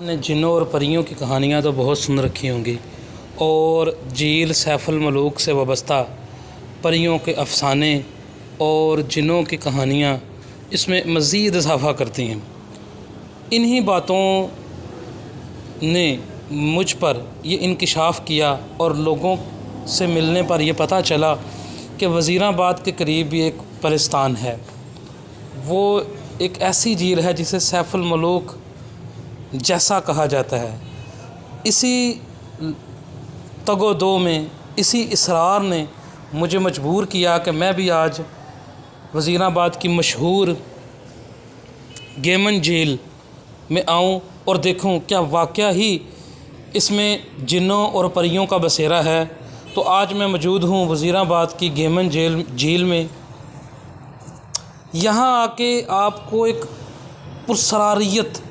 ने जिन्नों और परियों की कहानियाँ तो बहुत सुन रखी होंगी और झील सैफुल मलूक से वाबस्ता परियों के अफ़साने और जिन्नों की कहानियाँ इसमें मज़ीद इजाफ़ा करती हैं। इन्हीं बातों ने मुझ पर ये इंकिशाफ़ किया और लोगों से मिलने पर यह पता चला कि वज़ीराबाद के करीब भी एक परिस्तान है। वो एक ऐसी झील है जिसे सैफुल मलूक जैसा कहा जाता है। इसी तगो-दो में, इसी इसरार ने मुझे मजबूर किया कि मैं भी आज वज़ीराबाद की मशहूर गेमन झील में आऊं और देखूं क्या वाक़या ही इसमें जिन्नों और परियों का बसेरा है। तो आज मैं मौजूद हूं वज़ीराबाद की गेमन झील में। यहाँ आके आपको एक पुरसरारियत